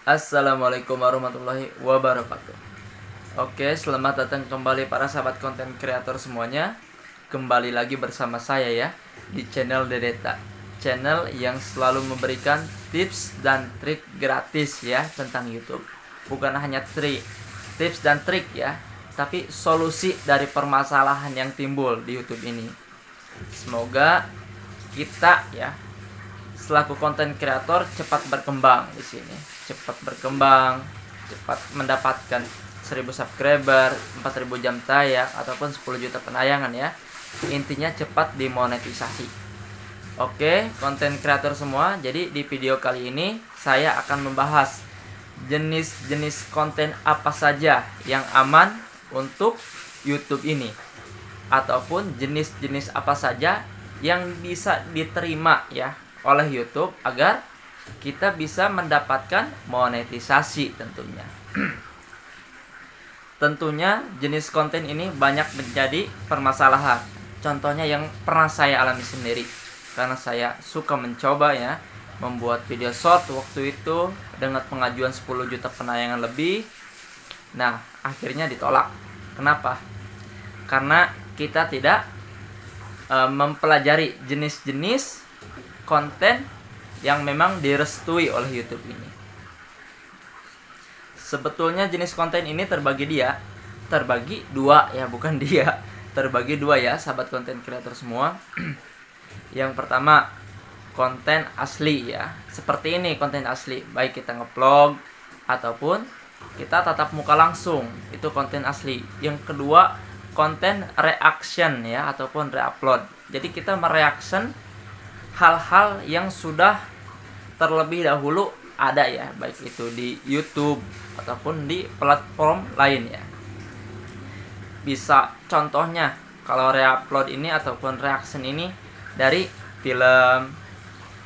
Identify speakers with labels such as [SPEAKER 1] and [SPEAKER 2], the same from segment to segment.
[SPEAKER 1] Assalamualaikum warahmatullahi wabarakatuh. Oke, selamat datang kembali para sahabat konten kreator semuanya. Kembali lagi bersama saya ya di channel Dedeta, channel yang selalu memberikan tips dan trik gratis ya tentang YouTube. Bukan hanya tips dan trik ya, tapi solusi dari permasalahan yang timbul di YouTube ini. Semoga kita ya selaku konten kreator cepat berkembang di sini, cepat berkembang, cepat mendapatkan 1000 subscriber, 4000 jam tayang ataupun 10 juta penayangan ya. Intinya cepat dimonetisasi. Oke, konten kreator semua, jadi di video kali ini saya akan membahas jenis-jenis konten apa saja yang aman untuk YouTube ini, ataupun jenis-jenis apa saja yang bisa diterima ya oleh YouTube agar kita bisa mendapatkan monetisasi tentunya. Tentunya jenis konten ini banyak menjadi permasalahan. Contohnya yang pernah saya alami sendiri, karena saya suka mencoba ya membuat video short waktu itu dengan pengajuan 10 juta penayangan lebih. Nah, akhirnya ditolak. Kenapa? Karena kita tidak mempelajari jenis-jenis konten yang memang direstui oleh YouTube ini. Sebetulnya jenis konten ini terbagi dua ya, bukan dia. Terbagi dua ya, sahabat konten kreator semua. Yang pertama, konten asli ya. Seperti ini konten asli, baik kita ngevlog ataupun kita tatap muka langsung, itu konten asli. Yang kedua, konten reaction ya ataupun reupload. Jadi kita mereaction hal-hal yang sudah terlebih dahulu ada ya, baik itu di YouTube ataupun di platform lain ya. Bisa contohnya kalau reupload ini ataupun reaction ini dari film,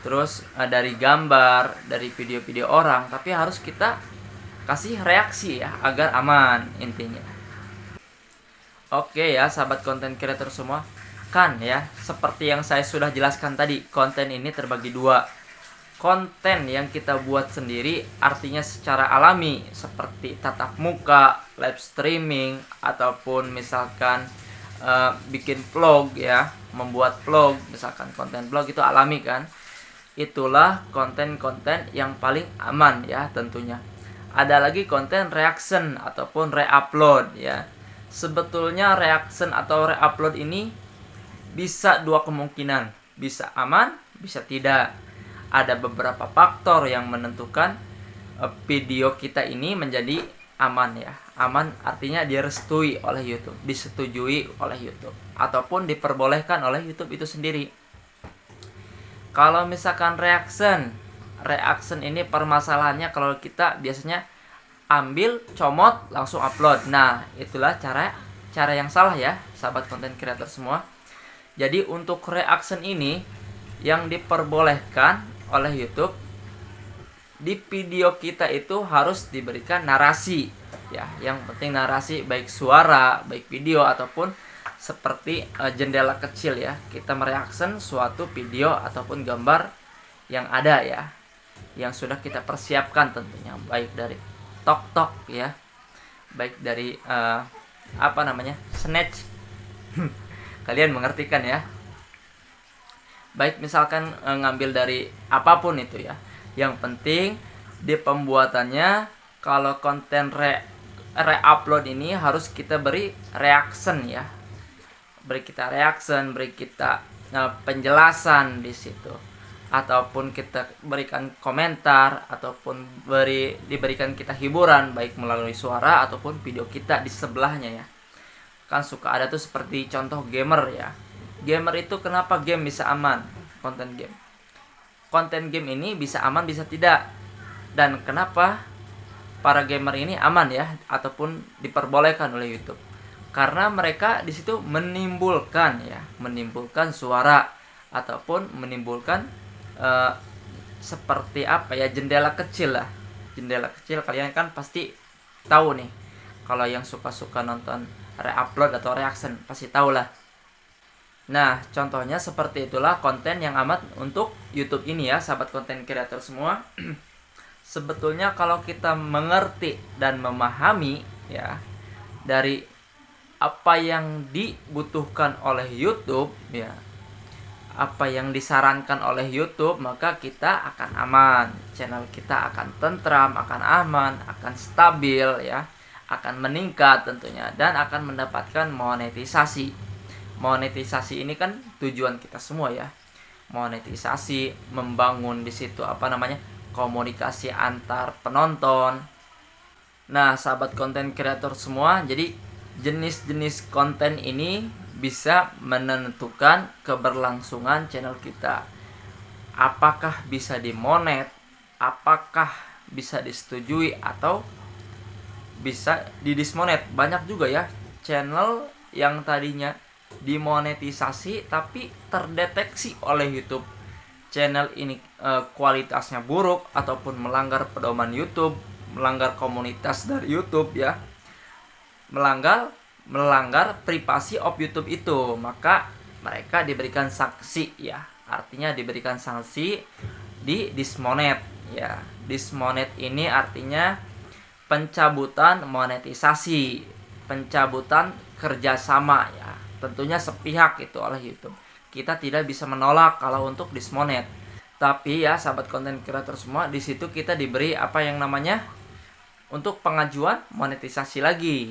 [SPEAKER 1] terus dari gambar, dari video-video orang, tapi harus kita kasih reaksi ya agar aman intinya. Oke ya sahabat konten kreator semua, kan ya seperti yang saya sudah jelaskan tadi, konten ini terbagi dua. Konten yang kita buat sendiri artinya secara alami seperti tatap muka, live streaming, ataupun misalkan bikin vlog ya, membuat vlog, misalkan konten vlog itu alami kan. Itulah konten-konten yang paling aman ya tentunya. Ada lagi konten reaction ataupun reupload ya. Sebetulnya reaction atau reupload ini bisa dua kemungkinan, bisa aman, bisa tidak. Ada beberapa faktor yang menentukan video kita ini menjadi aman ya. Aman artinya direstui oleh YouTube, disetujui oleh YouTube, ataupun diperbolehkan oleh YouTube itu sendiri. Kalau misalkan reaction ini permasalahannya kalau kita biasanya ambil, comot, langsung upload. Nah, itulah cara yang salah ya, sahabat konten kreator semua. Jadi untuk reaction ini yang diperbolehkan oleh YouTube, di video kita itu harus diberikan narasi ya. Yang penting narasi, baik suara, baik video, ataupun seperti jendela kecil ya. Kita mereaction suatu video ataupun gambar yang ada ya, yang sudah kita persiapkan tentunya, baik dari tok ya, baik dari snatch. Kalian mengerti kan ya? Baik misalkan ngambil dari apapun itu ya. Yang penting di pembuatannya, kalau konten reupload ini harus kita beri reaction ya. Beri kita reaction, beri kita penjelasan di situ. Ataupun kita berikan komentar, ataupun diberikan kita hiburan baik melalui suara ataupun video kita di sebelahnya ya. Kan suka ada tuh seperti contoh gamer ya. Gamer itu kenapa game bisa aman? Konten game ini bisa aman, bisa tidak. Dan kenapa para gamer ini aman ya, ataupun diperbolehkan oleh YouTube? Karena mereka di situ menimbulkan suara ataupun menimbulkan seperti apa ya, jendela kecil lah. Jendela kecil kalian kan pasti tahu nih. Kalau yang suka-suka nonton reupload atau reaction pasti tahu lah. Nah, contohnya seperti itulah konten yang aman untuk YouTube ini ya, sahabat konten kreator semua. sebetulnya kalau kita mengerti dan memahami ya dari apa yang dibutuhkan oleh YouTube ya, apa yang disarankan oleh YouTube, maka kita akan aman, channel kita akan tentram, akan aman, akan stabil ya, akan meningkat tentunya, dan akan mendapatkan monetisasi. Monetisasi ini kan tujuan kita semua ya, monetisasi, membangun di situ komunikasi antar penonton. Nah, sahabat konten kreator semua, jadi jenis-jenis konten ini bisa menentukan keberlangsungan channel kita. Apakah bisa dimonet, apakah bisa disetujui, atau bisa didismonet. Banyak juga ya channel yang tadinya dimonetisasi tapi terdeteksi oleh YouTube channel ini kualitasnya buruk ataupun melanggar pedoman YouTube, melanggar komunitas dari YouTube ya, melanggar privasi of YouTube itu, maka mereka diberikan sanksi ya, artinya diberikan sanksi di dismonet ya. Dismonet ini artinya pencabutan monetisasi, pencabutan kerjasama ya, tentunya sepihak itu oleh YouTube. Kita tidak bisa menolak kalau untuk dismonet. Tapi ya sahabat konten kreator semua, di situ kita diberi untuk pengajuan monetisasi lagi.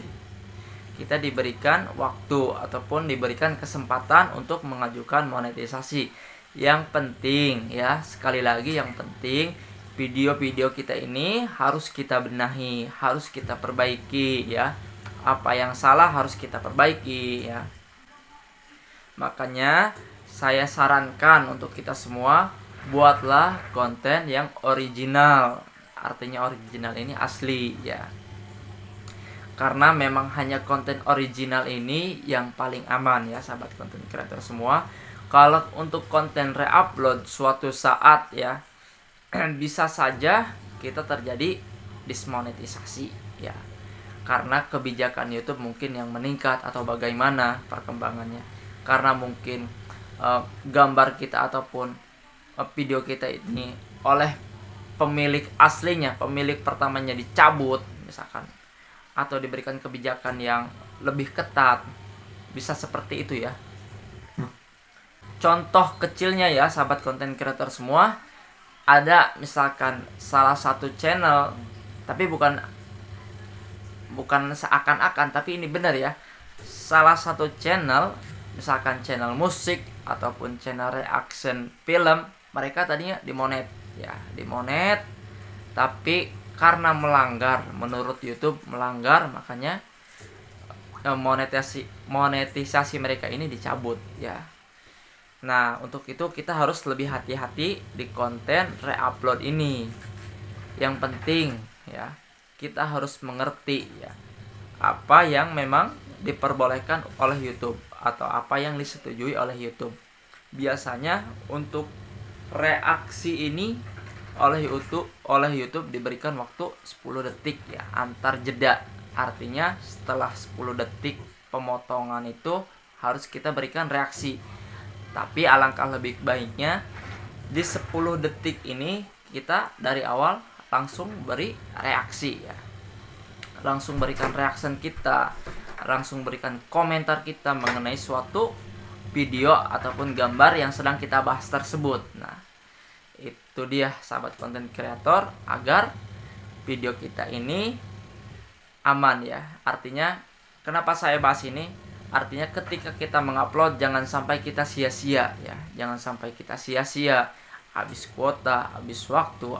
[SPEAKER 1] Kita diberikan waktu ataupun diberikan kesempatan untuk mengajukan monetisasi. Yang penting ya, sekali lagi yang penting, video-video kita ini harus kita benahi, harus kita perbaiki ya. Apa yang salah harus kita perbaiki ya. Makanya saya sarankan untuk kita semua, buatlah konten yang original. Artinya original ini asli ya. Karena memang hanya konten original ini yang paling aman ya sahabat konten kreator semua. Kalau untuk konten reupload suatu saat ya, bisa saja kita terjadi dismonetisasi ya. Karena kebijakan YouTube mungkin yang meningkat atau bagaimana perkembangannya. Karena mungkin gambar kita ataupun video kita ini oleh pemilik aslinya, pemilik pertamanya dicabut misalkan, atau diberikan kebijakan yang lebih ketat, bisa seperti itu ya. Contoh kecilnya ya sahabat konten kreator semua, ada misalkan salah satu channel, tapi bukan seakan-akan, tapi ini benar ya, salah satu channel, misalkan channel musik ataupun channel reaction film, mereka tadinya dimonet ya, dimonet, tapi karena melanggar, menurut YouTube melanggar, makanya monetisasi mereka ini dicabut ya. Nah, untuk itu kita harus lebih hati-hati di konten reupload ini. Yang penting ya, kita harus mengerti ya, apa yang memang diperbolehkan oleh YouTube atau apa yang disetujui oleh YouTube. Biasanya untuk reaksi ini oleh YouTube diberikan waktu 10 detik ya, antar jeda. Artinya setelah 10 detik pemotongan itu harus kita berikan reaksi. Tapi alangkah lebih baiknya di 10 detik ini kita dari awal langsung beri reaksi ya. Langsung berikan reaction kita, langsung berikan komentar kita mengenai suatu video ataupun gambar yang sedang kita bahas tersebut. Nah, itu dia sahabat konten kreator, agar video kita ini aman ya. Artinya kenapa saya bahas ini? Artinya ketika kita mengupload jangan sampai kita sia-sia ya. Jangan sampai kita sia-sia, habis kuota, habis waktu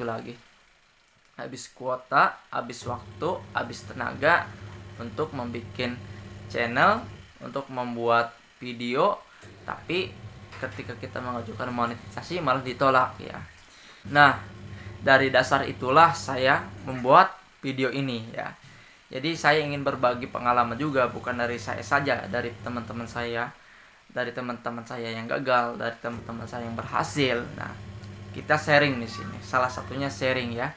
[SPEAKER 1] lagi. Habis kuota, habis waktu, habis tenaga untuk membuat channel, untuk membuat video, tapi ketika kita mengajukan monetisasi malah ditolak ya. Nah, dari dasar itulah saya membuat video ini ya. Jadi saya ingin berbagi pengalaman juga, bukan dari saya saja, dari teman-teman saya, yang gagal, dari teman-teman saya yang berhasil. Nah, kita sharing di sini. Salah satunya sharing ya,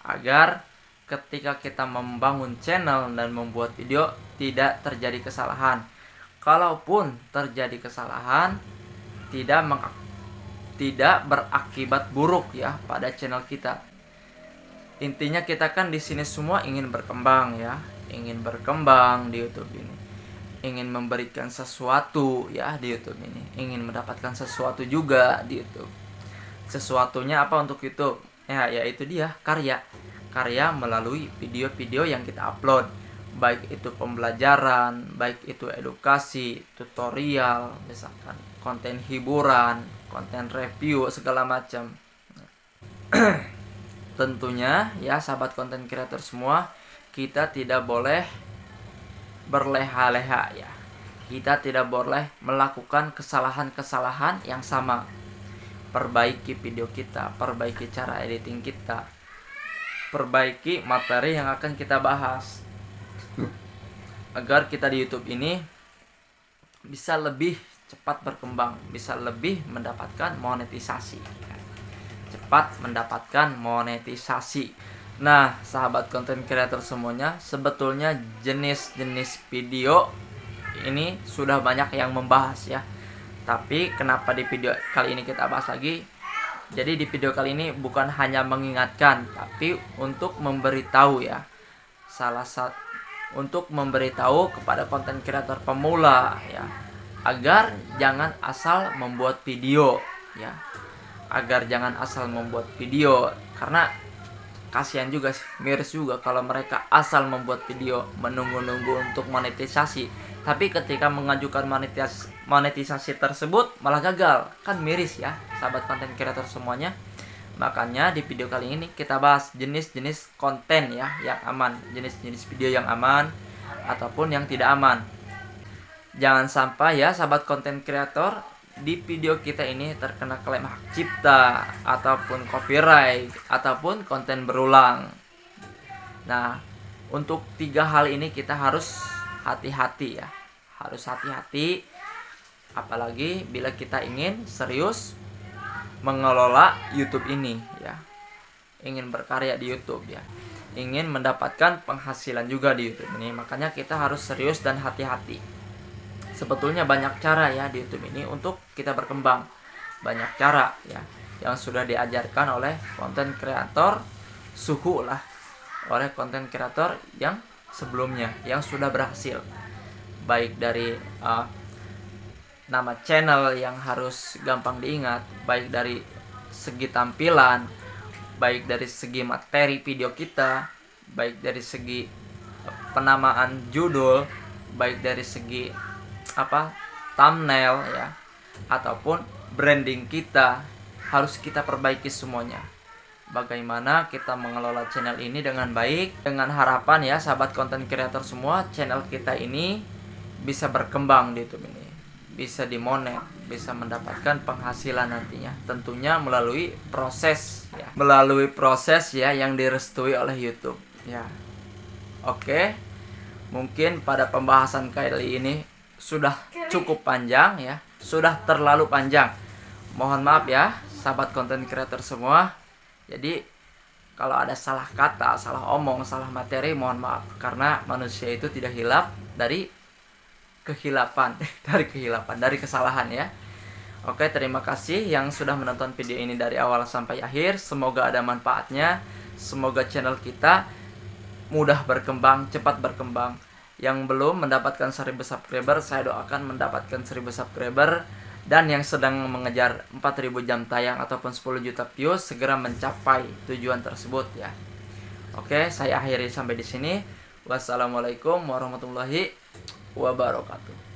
[SPEAKER 1] agar ketika kita membangun channel dan membuat video tidak terjadi kesalahan. Kalaupun terjadi kesalahan, tidak tidak berakibat buruk ya pada channel kita. Intinya kita kan di sini semua ingin berkembang ya, ingin berkembang di YouTube ini, ingin memberikan sesuatu ya di YouTube ini, ingin mendapatkan sesuatu juga di YouTube. Sesuatunya apa untuk YouTube? Ya, yaitu dia karya melalui video-video yang kita upload, baik itu pembelajaran, baik itu edukasi, tutorial, misalkan konten hiburan, konten review, segala macam. Tentunya ya sahabat konten creator semua, kita tidak boleh berleha-leha ya. Kita tidak boleh melakukan kesalahan-kesalahan yang sama. Perbaiki video kita, perbaiki cara editing kita, perbaiki materi yang akan kita bahas, agar kita di YouTube ini bisa lebih cepat berkembang, bisa lebih mendapatkan monetisasi. Cepat mendapatkan monetisasi. Nah, sahabat konten creator semuanya, sebetulnya jenis-jenis video ini sudah banyak yang membahas ya. Tapi kenapa di video kali ini kita bahas lagi? Jadi di video kali ini bukan hanya mengingatkan, tapi untuk memberitahu ya. Untuk memberitahu kepada konten kreator pemula ya, agar jangan asal membuat video ya. Agar jangan asal membuat video, karena kasihan juga, miris juga kalau mereka asal membuat video menunggu-nunggu untuk monetisasi, tapi ketika mengajukan monetisasi tersebut malah gagal, kan miris ya sahabat konten kreator semuanya. Makanya di video kali ini kita bahas jenis-jenis konten ya yang aman, jenis-jenis video yang aman ataupun yang tidak aman. Jangan sampai ya sahabat konten kreator di video kita ini terkena klaim hak cipta ataupun copyright ataupun konten berulang. Nah, untuk 3 hal ini kita harus hati-hati ya. Harus hati-hati, apalagi bila kita ingin serius mengelola YouTube ini ya. Ingin berkarya di YouTube ya. Ingin mendapatkan penghasilan juga di YouTube ini. Makanya kita harus serius dan hati-hati. Sebetulnya banyak cara ya di YouTube ini untuk kita berkembang. Banyak cara ya yang sudah diajarkan oleh konten kreator suhu lah, oleh konten kreator yang sebelumnya yang sudah berhasil. Baik dari nama channel yang harus gampang diingat, baik dari segi tampilan, baik dari segi materi video kita, baik dari segi penamaan judul, baik dari segi thumbnail ya, ataupun branding kita harus kita perbaiki semuanya. Bagaimana kita mengelola channel ini dengan baik, dengan harapan ya sahabat konten kreator semua, channel kita ini bisa berkembang di YouTube ini, bisa dimonet, bisa mendapatkan penghasilan nantinya, tentunya melalui proses ya yang direstui oleh YouTube ya. Oke, mungkin pada pembahasan kali ini sudah cukup panjang ya, sudah terlalu panjang. Mohon maaf ya sahabat konten kreator semua. Jadi kalau ada salah kata, salah omong, salah materi, mohon maaf, karena manusia itu tidak hilaf dari dari kesalahan ya. Oke, terima kasih yang sudah menonton video ini dari awal sampai akhir. Semoga ada manfaatnya. Semoga channel kita mudah berkembang, cepat berkembang. Yang belum mendapatkan 1000 subscriber, saya doakan mendapatkan 1000 subscriber. Dan yang sedang mengejar 4000 jam tayang ataupun 10 juta views, segera mencapai tujuan tersebut ya. Oke, saya akhiri sampai di sini. Wassalamualaikum warahmatullahi wabarakatuh.